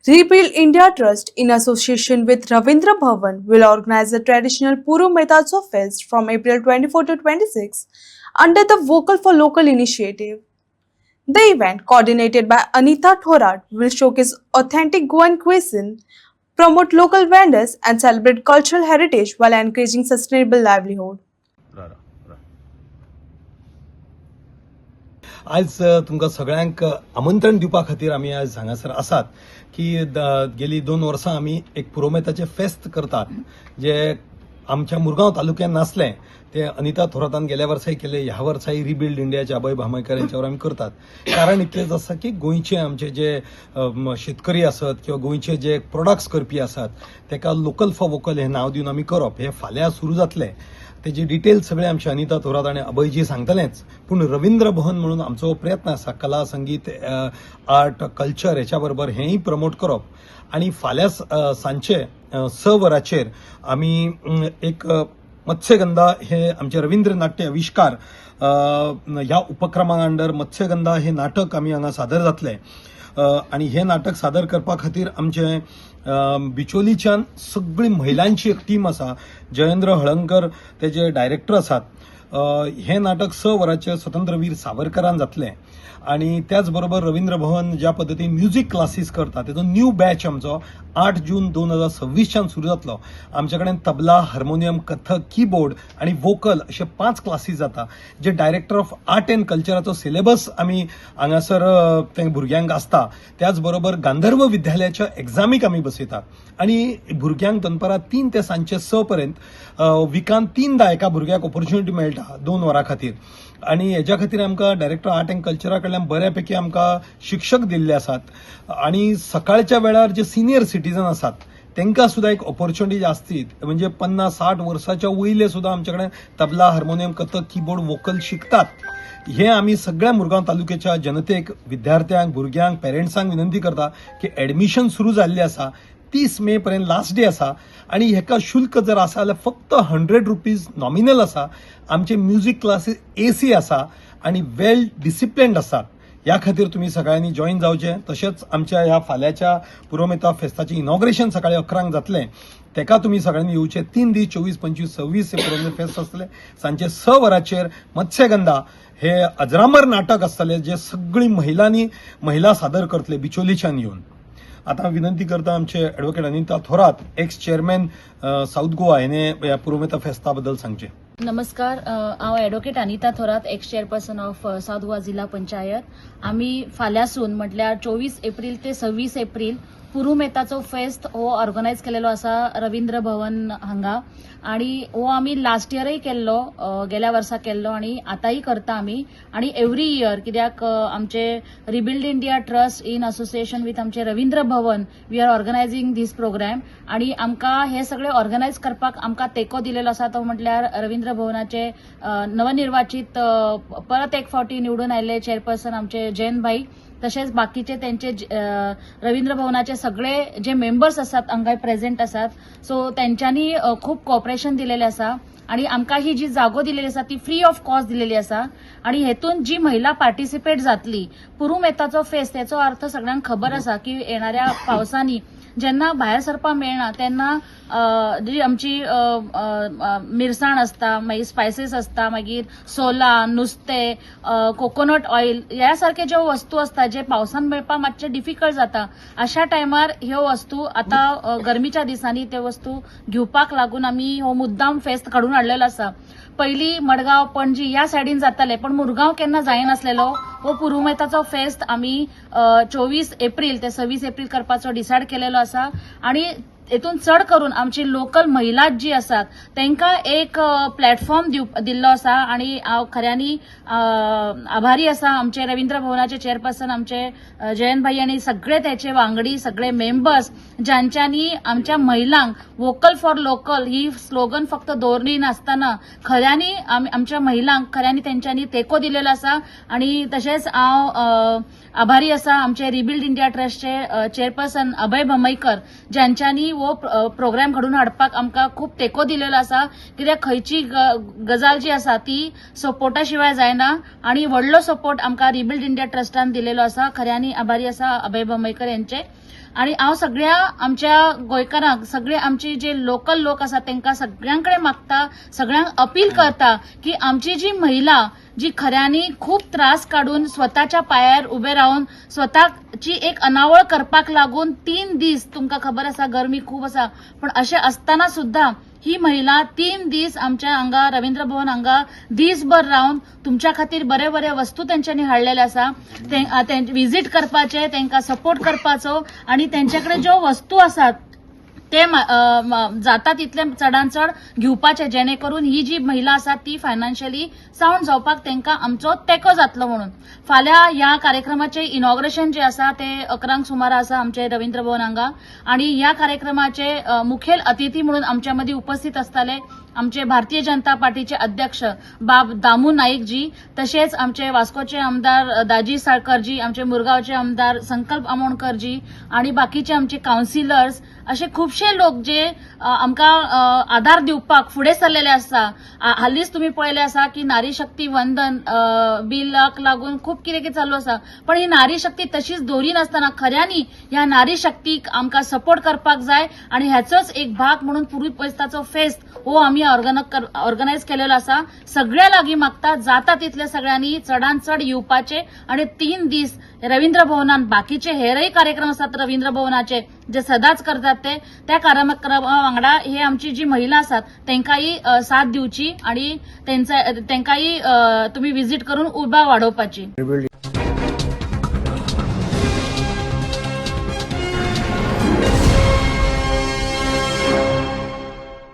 Rebuild India Trust, in association with Ravindra Bhavan, will organize the traditional Puru Metazov Fest from April 24 to 26 under the Vocal for Local initiative. The event, coordinated by Anita Thorat, will showcase authentic Goan cuisine, promote local vendors, and celebrate cultural heritage while encouraging sustainable livelihood. रा रा रा. आज तुमकां सगळ्यांक आमंत्रण दिवपा खातीर आमी आज हांगासर आसात की गेली 2 वर्सां आमी एक पुरोमेताचें फेस्त करतात जे आमच्या मुरगांव तालुक्यात नासलें ते अनिता थोरातान गेल्या वर्साय केले, ह्या वर्साय रिबिल्ड इंडियाचे अभय भामयकर यांच्यावर आमी करतात. कारण इतलेंच आसा की गोंयचे आमचे जे शेतकरी आसत किंवा गोंयचे जे प्रोडक्ट्स करपी आसात तेका लोकल फॉर वोकल हे नांव दिवन आमी करप हे फाल्यां सुरू जातलें. तेजी डिटेल्स सगळे आमचे अनिता थोरात आणि अभयजी सांगतलेच. पण रवींद्र भवन म्हणून आमचो प्रयत्न आसा कला संगीत आर्ट कल्चर हेच्या बरोबर हेंय प्रमोट करप. आणि फाल्यां सांजचे 6 वरांचेर आमी एक मत्स्यगंधा हे आमचे रवींद्र नाट्य आविष्कार ह्या उपक्रमा अंडर मत्स्यगंधा हे नाटक आमी हांगा सादर जातले. आणि हे नाटक सादर करपा खातीर आमचे बिचोलीच्यान सगळी महिलांची एक टीम आसा. जयेंद्र हळंकर तेजे डायरेक्टर आसात. हे नाटक 6 वरांचेर स्वतंत्रवीर सावरकरान जातलें. आणि त्याचबरोबर रवींद्र भवन ज्या पद्दतीन म्युझिक क्लासीस करता तेजो न्यू बॅच आमचो 8 जून 2026च्यान सुरू जातलो. आमचे कडेन तबला, हार्मोनियम, कथक, कीबोर्ड आणि वोकल अशे 5 क्लासीस जाता जे डायरेक्टर ऑफ आर्ट अँड कल्चराचो सिलेबस आमी हांगासर ते भुरग्यांक आसता. त्याचबरोबर गांधर्व विद्यालयाच्या एग्जामीक आमी बसयता आणि भुरग्यांक दनपारां 3 ते सांजचे 6 पर्यंत विकान 3दा एका भुरग्याक ऑपॉर्च्युनिटी मेळटा 2 वरां खातीर. आणि हेच्या खातीर आमकां डायरेक्टर आर्ट अँड कल्चरा कडल्यान बऱ्यापैकी आमकां शिक्षक दिल्ले आसात. आणि सकाळच्या वेळार जे सिनियर सिटीजन आसात तांकां सुद्धा एक ऑपॉर्च्युनिटी आसती. म्हणजे 50-60 वर्साच्या वयले सुद्धा आमचे कडेन tabla, harmonium, Kathak, keyboard, vocal शिकतात. हे आमी सगळ्या मुरगांव तालुक्याच्या जनतेक, विद्यार्थ्यांक, भुरग्यांक, पेरेंट्सांक विनंती करता की ऍडमिशन सुरू जाल्लें आसा. 30 मे पर्यंत लास्ट डे आसा. आणि हेका शुल्क जर आसा जाल्यार फक्त 100 रुपीज नॉमिनल आसा. आमचे म्युझिक क्लासीस AC आसा आणि वेल डिसिप्लिन्ड आसात. ह्या खातीर तुम्ही सगळ्यांनी जॉईन जावचे. तशेंच आमच्या ह्या फाल्याच्या पुरोमेता फेस्ताचे इनॉग्रेशन सकाळी 11 जातलें. तेका तुम्ही सगळ्यांनी येवचे. 3 दीस 24, 25, 26 हे पुरोमेता फेस्त आसतले. सांजचे 6 वरांचेर मत्स्यगंधा हे अजरामर नाटक आसतले जे सगळी महिला सादर करतले बिचोलीच्यान येवन. आता विनंती करता आमचे advocate Anita Thorat, x chairman south Goa हेने या पुरोमेता फेस्ता बद्दल सांगचे. नमस्कार, हांव advocate Anita Thorat, x chairperson of south Goa जिल्हा पंचायत. आम्ही फाल्यासून म्हटल्यार 24 एप्रिल ते 26 एप्रिल पुरुमेताचो फेस्त हो ऑर्गनायज केलेलो आसा रवींद्र भवन हांगा. आणि हो आमी लास्ट इयरय केल्लो, गेल्या वर्सा केल्लो आणि आतांय करता आमी. आणि एव्हरी इयर कित्याक आमचे rebuild India trust in association with आमचे Ravindra Bhavan we are organising this programme. आणि आमकां हे सगळे ऑर्गनायज करपाक आमकां तेको दिलेलो आसा तो म्हटल्यार रवींद्र भवनाचे नवनिर्वाचित परत एक फावटी निवडून आयिल्ले चेअरपर्सन आमचे जयंत भाई. तसेच बाकीचे त्यांचे रवींद्र भवनाचे सगळे जे मेंबर्स असतात हांगा प्रेझेंट असतात. सो त्यांच्यानी खूप कॉपरेशन दिलेले असा. आणि आमकां ही जी जागो दिलेली आसा ती फ्री ऑफ कॉस्ट दिलेली आसा. आणि हेतून जी महिला पार्टिसिपेट जातली पुरुमेताचो फेस्त याचो अर्थ सगळ्यांक खबर आसा की येणाऱ्या पावसांनी जेन्ना भायर सरपा मेळना तेन्ना जी आमची मिरसाण असता, मागीर स्पायसीस असता, मागीर सोला, नुस्तें, कोकोनट ऑयल ह्या सारखे ज्यो वस्तू असता जे पावसान मेळपा मातशे डिफिकल्ट जाता. अशा टायमार ह्यो वस्तू आता गरमीच्या दिसांनी त्यो वस्तू घेवपाक लागून आमी हो मुद्दाम फेस्त काडून हाडलेलो आसा. पहिली मडगाव, पणजी ह्या सायडीन जाताले पण मुरगांव केन्ना जायनासलेलो. हो पुरुमेताचो फेस्त आमी 24 एप्रिल ते 26 एप्रिल करपाचो डिसायड केलेलो आसा. आणि हेतून चड करून आमची लोकल महिला जी आसात तांकां एक प्लॅटफॉर्म दिल्लो आसा. आणि हांव खऱ्यांनी आभारी आसा आमचे रवींद्र भवनाचे चेअरपर्सन आमचे जयंत भाई आणि सगळे त्याचे वांगडी, सगळे मेंबर्स ज्यांच्यानी आमच्या महिलांक वोकल फॉर लोकल ही स्लोगन फक्त दवरली नासतना खऱ्यांनी आमच्या महिलांक खऱ्यांनी त्यांच्यानी तेको दिलेलो आसा. आणि तशेंच हांव आभारी आसा आमचे रिबिल्ड इंडिया ट्रस्टचे चेअरपर्सन अभय भामयकर ज्यांच्यानी हो प्रोग्राम घडून हाडपाक आमकां खूब तेको दिलेलो आसा. कित्याक खंयची गजाल जी आसा ती सपोर्टा शिवाय जायना. आणि व्हडलो सपोर्ट आमकां रिबिल्ड इंडिया ट्रस्टान दिलेलो आसा. खऱ्यांनी आभारी आसा अभय भामयकर यांचे. आणि हांव सगळ्या आमच्या गोंयकारांक सगळे आमचे जे लोकल लोक आसात तांकां सगळ्यांकडे मागता, सगळ्यांक अपील करता की आमची जी महिला जी खऱ्यांनी खूप त्रास काढून स्वतःच्या पायार उभे राहून स्वतःची एक अनावळ करपाक लागून 3 दीस तुमकां खबर आसा गरमी खूप आसा पण अशें असताना सुद्धा ही महिला 3 दीस आमच्या हांगा रवींद्र भवन हांगा दीसभर रावन तुमच्या खातीर बरे बरे वस्तू तेंच्यांनी हाडलेले आसा विजीट करपाचे तांकां सपोर्ट करपाचो आणि त्यांच्याकडे ज्यो वस्तू आसात ते जाता तितले चडान चड घेवपाचे जेणे करून ही जी महिला आसा ती फायनान्शियली सावंड जावपाक तांकां आमचो तेंको जातलो म्हणून फाल्यां ह्या कार्यक्रमाचे इनॉग्रेशन जे आसा ते 11 सुमार आसा आमचे रवींद्र भवन हांगा आणि ह्या कार्यक्रमाचे मुखेल अतिथी म्हणून आमच्या मदीं उपस्थित आसतले आमचे भारतीय जनता पार्टीचे अध्यक्ष बाब दामू नाईक जी तसेच आमचे वास्कोचे आमदार दाजी साळकरजी आमचे मुरगांवचे आमदार संकल्प आमोणकर जी आणि बाकीचे आमचे काउन्सिलर्स असे खूपशे लोक जे आमकां आधार दिवपाक फुडें सरलेले आसा हालींच तुम्ही पळयले आसा की नारी शक्ती वंदन बिलाक लागून खूप कितें कितें चालू आसा पण ही नारी शक्ती तशीच दवरी नासतना खऱ्यांनी ह्या नारी शक्तीक आमकां सपोर्ट करपाक जाय आणि ह्याचोच एक भाग म्हणून पुरुमेताचो फेस्त हो आम्ही ऑर्गनायज केलेलो आसा सगळ्या लागीं मागता जाता तितले सगळ्यांनी चडान चड येवपाचे आणि 3 दीस रवींद्र भवनान बाकीचे हेरही कार्यक्रम असतात रवींद्र भवनाचे जे सदांच करतात ते त्या कार्यक्रमा वांगडा हे आमची जी महिला आसात तांकांही साथ दिवची आणि तांकांही तुम्ही विजीट करून उर्बा वाडोवपाची.